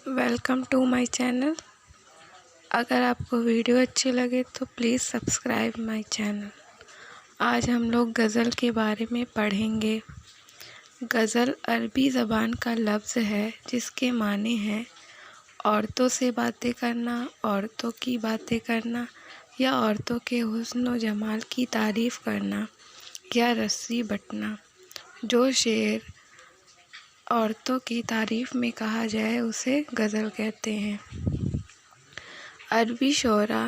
Welcome to my channel. اگر آپ کو ویڈیو اچھی لگے تو پلیز سبسکرائب مائی چینل۔ آج ہم لوگ غزل کے بارے میں پڑھیں گے۔ غزل عربی زبان کا لفظ ہے جس کے معنی ہیں عورتوں سے باتیں کرنا، عورتوں کی باتیں کرنا، یا عورتوں کے حسن و جمال کی تعریف کرنا یا رسی بٹنا۔ جو شعر عورتوں کی تعریف میں کہا جائے اسے غزل کہتے ہیں۔ عربی شعراء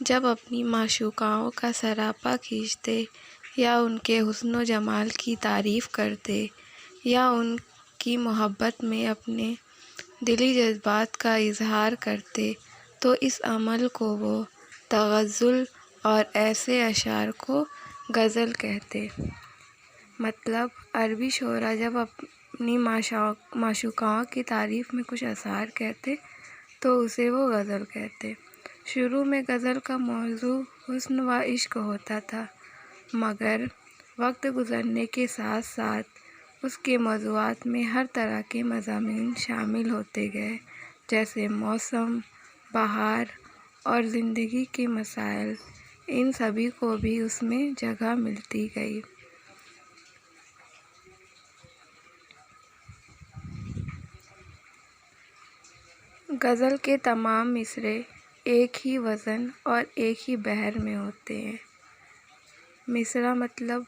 جب اپنی معشوقاؤں کا سراپا کھینچتے یا ان کے حسن و جمال کی تعریف کرتے یا ان کی محبت میں اپنے دلی جذبات کا اظہار کرتے تو اس عمل کو وہ تغزل اور ایسے اشعار کو غزل کہتے۔ مطلب عربی شعراء جب اپنی معشوقاؤں کی تعریف میں کچھ اشعار کہتے تو اسے وہ غزل کہتے۔ شروع میں غزل کا موضوع حسن و عشق ہوتا تھا، مگر وقت گزرنے کے ساتھ ساتھ اس کے موضوعات میں ہر طرح کے مضامین شامل ہوتے گئے، جیسے موسم، بہار اور زندگی کے مسائل، ان سبھی کو بھی اس میں جگہ ملتی گئی۔ غزل کے تمام مصرعے ایک ہی وزن اور ایک ہی بحر میں ہوتے ہیں۔ مصرع مطلب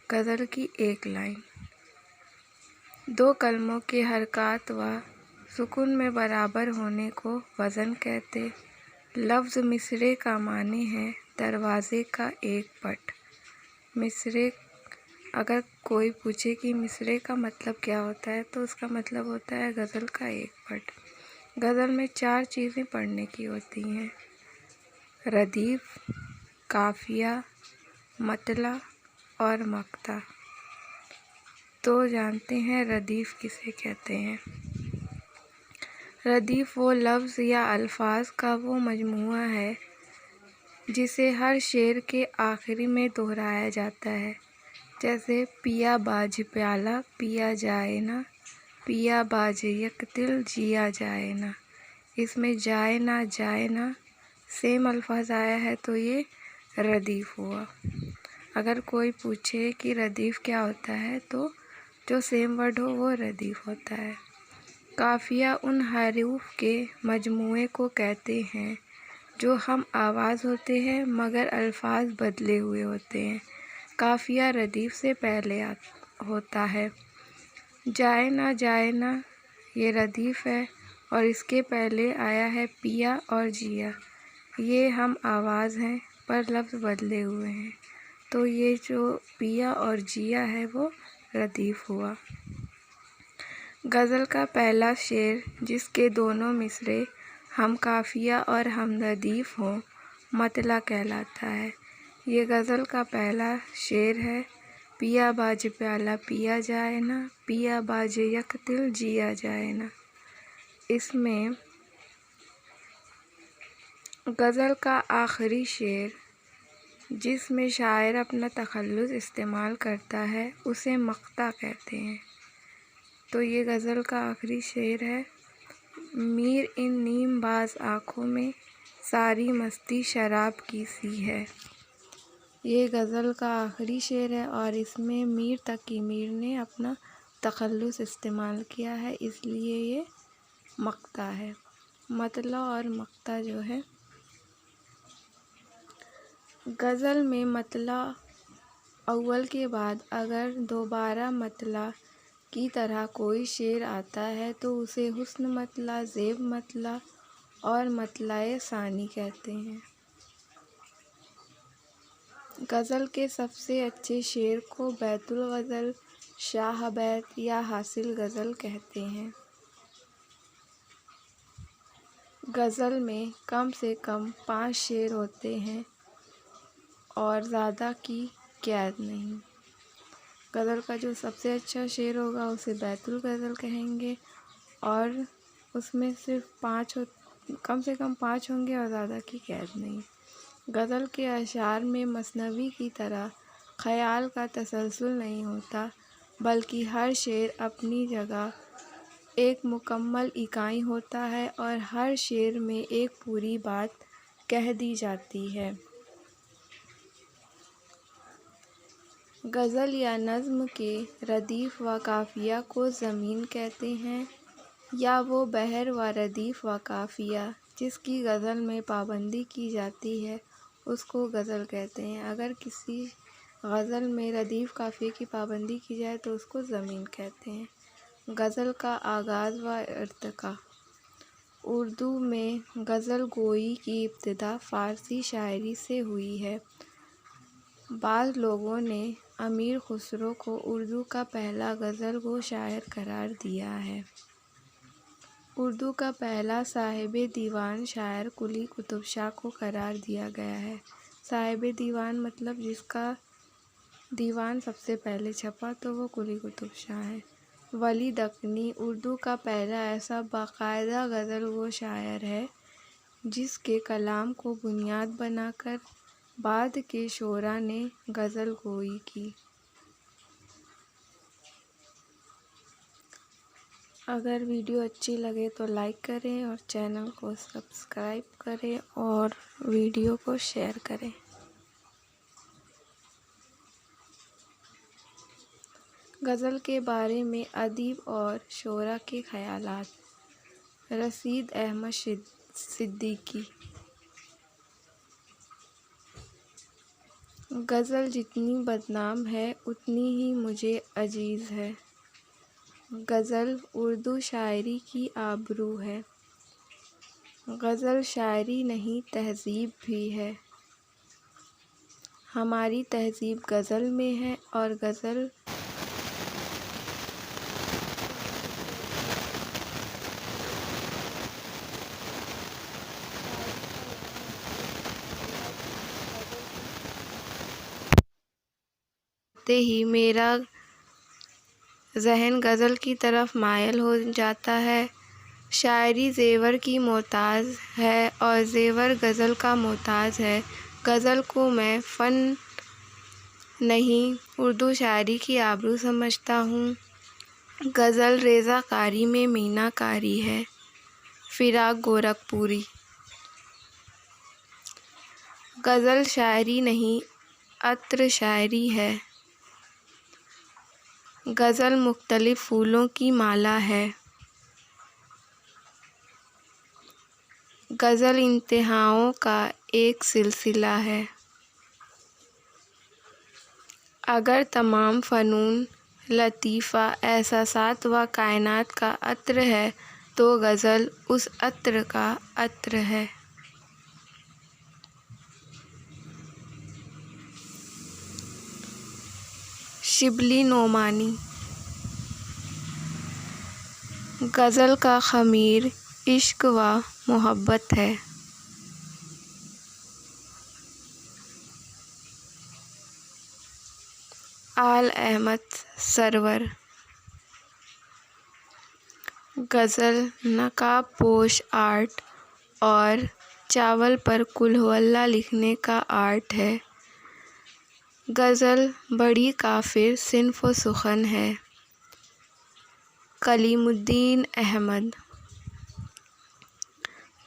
غزل کی ایک لائن۔ دو کلموں کے حرکات و سکون میں برابر ہونے کو وزن کہتے۔ لفظ مصرعے کا معنی ہے دروازے کا ایک پٹ۔ مصرعے اگر کوئی پوچھے کہ مصرعے کا مطلب کیا ہوتا ہے تو اس کا مطلب ہوتا ہے غزل کا ایک پٹ۔ غزل میں 4 چیزیں پڑھنے کی ہوتی ہیں: ردیف، قافیہ، مطلع اور مقطع۔ تو جانتے ہیں ردیف کسے کہتے ہیں۔ ردیف وہ لفظ یا الفاظ کا وہ مجموعہ ہے جسے ہر شعر کے آخر میں دہرایا جاتا ہے، جیسے پیا باج پیالہ پیا جائے نہ، پیا باج یک دل جیا جائے نہ۔ اس میں جائے نہ جائے نہ سیم الفاظ آیا ہے تو یہ ردیف ہوا۔ اگر کوئی پوچھے کہ ردیف کیا ہوتا ہے تو جو سیم ورڈ ہو وہ ردیف ہوتا ہے۔ قافیہ ان حروف کے مجموعے کو کہتے ہیں جو ہم آواز ہوتے ہیں مگر الفاظ بدلے ہوئے ہوتے ہیں۔ قافیہ ردیف سے پہلے ہوتا ہے۔ جائے نہ جائے نہ یہ ردیف ہے اور اس کے پہلے آیا ہے پیا اور جیا، یہ ہم آواز ہیں پر لفظ بدلے ہوئے ہیں، تو یہ جو پیا اور جیا ہے وہ ردیف ہوا۔ غزل کا پہلا شعر جس کے دونوں مصرعے ہم قافیہ اور ہم ردیف ہوں مطلع کہلاتا ہے۔ یہ غزل کا پہلا شعر ہے: پیا باج پیالہ پیا جائے نہ، پیا باج یک دل جیا جائے نہ۔ اس میں غزل کا آخری شعر جس میں شاعر اپنا تخلص استعمال کرتا ہے اسے مقطع کہتے ہیں۔ تو یہ غزل کا آخری شعر ہے: میر ان نیم باز آنکھوں میں ساری مستی شراب کی سی ہے۔ یہ غزل کا آخری شعر ہے اور اس میں میر تقی میر نے اپنا تخلص استعمال کیا ہے، اس لیے یہ مقطع ہے۔ مطلع اور مقطع جو ہے، غزل میں مطلع اول کے بعد اگر دوبارہ مطلع کی طرح کوئی شعر آتا ہے تو اسے حسن مطلع، زیب مطلع اور مطلع ثانی کہتے ہیں۔ غزل کے سب سے اچھے شعر کو بیت الغزل، شاہ بیت یا حاصل غزل کہتے ہیں۔ غزل میں کم سے کم 5 شعر ہوتے ہیں اور زیادہ کی قید نہیں۔ غزل کا جو سب سے اچھا شعر ہوگا اسے بیت الغزل کہیں گے اور اس میں صرف کم سے کم 5 ہوں گے اور زیادہ کی قید نہیں۔ غزل کے اشعار میں مثنوی کی طرح خیال کا تسلسل نہیں ہوتا، بلکہ ہر شعر اپنی جگہ ایک مکمل اکائی ہوتا ہے اور ہر شعر میں ایک پوری بات کہہ دی جاتی ہے۔ غزل یا نظم کے ردیف و قافیہ کو ضمین کہتے ہیں، یا وہ بحر و ردیف و قافیہ جس کی غزل میں پابندی کی جاتی ہے اس کو غزل کہتے ہیں۔ اگر کسی غزل میں ردیف قافیے کی پابندی کی جائے تو اس کو ضمین کہتے ہیں۔ غزل کا آغاز و ارتقاء۔ اردو میں غزل گوئی کی ابتدا فارسی شاعری سے ہوئی ہے۔ بعض لوگوں نے امیر خسرو کو اردو کا پہلا غزل گو شاعر قرار دیا ہے۔ اردو کا پہلا صاحب دیوان شاعر قلی قطب شاہ کو قرار دیا گیا ہے۔ صاحب دیوان مطلب جس کا دیوان سب سے پہلے چھپا تو وہ قلی قطب شاہ ہے۔ ولی دکنی اردو کا پہلا ایسا باقاعدہ غزل گو شاعر ہے جس کے کلام کو بنیاد بنا کر بعد کے شعراء نے غزل گوئی کی۔ اگر ویڈیو اچھی لگے تو لائک کریں اور چینل کو سبسکرائب کریں اور ویڈیو کو شیئر کریں۔ غزل کے بارے میں ادیب اور شعراء کے خیالات۔ رشید احمد صدیقی۔ غزل جتنی بدنام ہے اتنی ہی مجھے عزیز ہے۔ غزل اردو شاعری کی آبرو ہے۔ غزل شاعری نہیں تہذیب بھی ہے۔ ہماری تہذیب غزل میں ہے اور غزل ہی میرا ذہن غزل کی طرف مائل ہو جاتا ہے۔ شاعری زیور کی محتاج ہے اور زیور غزل کا محتاج ہے۔ غزل کو میں فن نہیں اردو شاعری کی آبرو سمجھتا ہوں۔ غزل ریزہ کاری میں مینا کاری ہے۔ فراق گورکھپوری۔ غزل شاعری نہیں عطر شاعری ہے۔ غزل مختلف پھولوں کی مالا ہے۔ غزل انتہاؤں کا ایک سلسلہ ہے۔ اگر تمام فنون لطیفہ احساسات و کائنات کا عطر ہے تو غزل اس عطر کا عطر ہے۔ شبلی نعمانی۔ غزل کا خمیر عشق و محبت ہے۔ آل احمد سرور۔ غزل نقاب پوش آرٹ اور چاول پر قل ہو اللہ لکھنے کا آرٹ ہے۔ غزل بڑی کافر صنف و سخن ہے۔ کلیم الدین احمد۔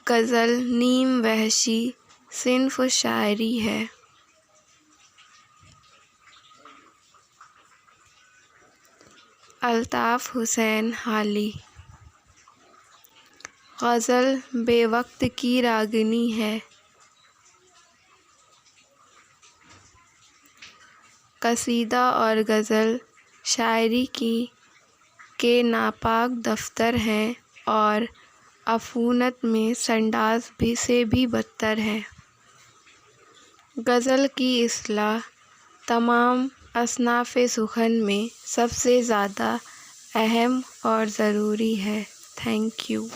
غزل نیم وحشی صنف شاعری ہے۔ الطاف حسین حالی۔ غزل بے وقت کی راگنی ہے۔ قصیدہ اور غزل شاعری کے ناپاک دفتر ہیں اور عفونت میں سنڈاس سے بھی بدتر ہیں۔ غزل کی اصطلاح تمام اصناف سخن میں سب سے زیادہ اہم اور ضروری ہے۔ Thank you.